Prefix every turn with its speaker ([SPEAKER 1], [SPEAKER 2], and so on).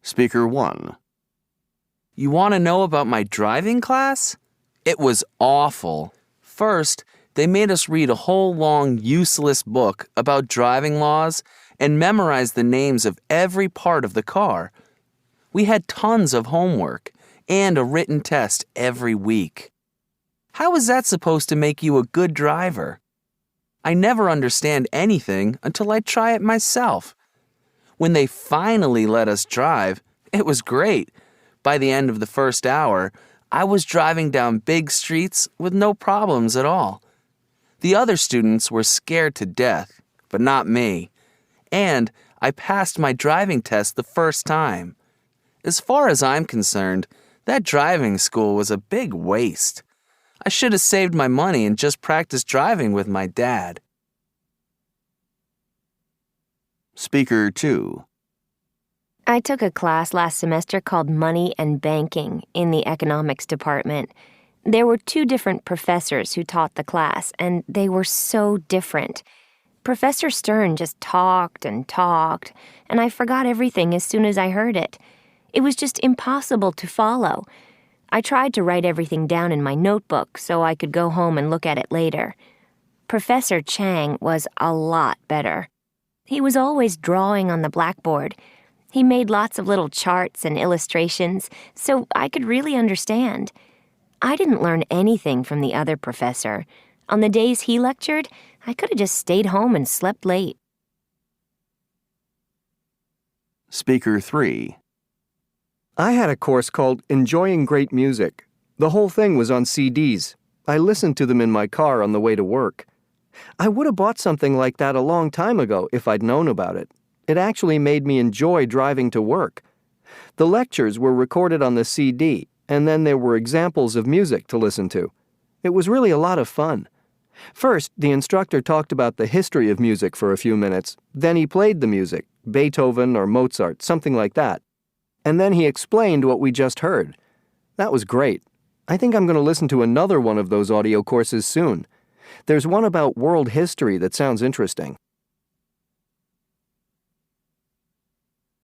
[SPEAKER 1] Speaker 1.
[SPEAKER 2] You want to know about my driving class? It was awful. First, they made us read a whole long, useless book about driving laws and memorize the names of every part of the car. We had tons of homework and a written test every week. How is that supposed to make you a good driver? I never understand anything until I try it myself. When they finally let us drive, it was great. By the end of the first hour, I was driving down big streets with no problems at all. The other students were scared to death, but not me. And I passed my driving test the first time. As far as I'm concerned, that driving school was a big waste. I should have saved my money and just practiced driving with my dad.
[SPEAKER 1] Speaker 2.
[SPEAKER 3] I took a class last semester called Money and Banking in the economics department. There were 2 different professors who taught the class, and they were so different. Professor Stern just talked, and I forgot everything as soon as I heard it. It was just impossible to follow. I tried to write everything down in my notebook so I could go home and look at it later. Professor Chang was a lot better. He was always drawing on the blackboard. He made lots of little charts and illustrations so I could really understand. I didn't learn anything from the other professor. On the days he lectured, I could have just stayed home and slept late.
[SPEAKER 1] Speaker 3.
[SPEAKER 4] I had a course called Enjoying Great Music. The whole thing was on CDs. I listened to them in my car on the way to work. I would have bought something like that a long time ago if I'd known about it. It actually made me enjoy driving to work. The lectures were recorded on the CD, and then there were examples of music to listen to. It was really a lot of fun. First, the instructor talked about the history of music for a few minutes. Then he played the music, Beethoven or Mozart, something like that. And then he explained what we just heard. That was great. I think I'm going to listen to another one of those audio courses soon. There's one about world history that sounds interesting.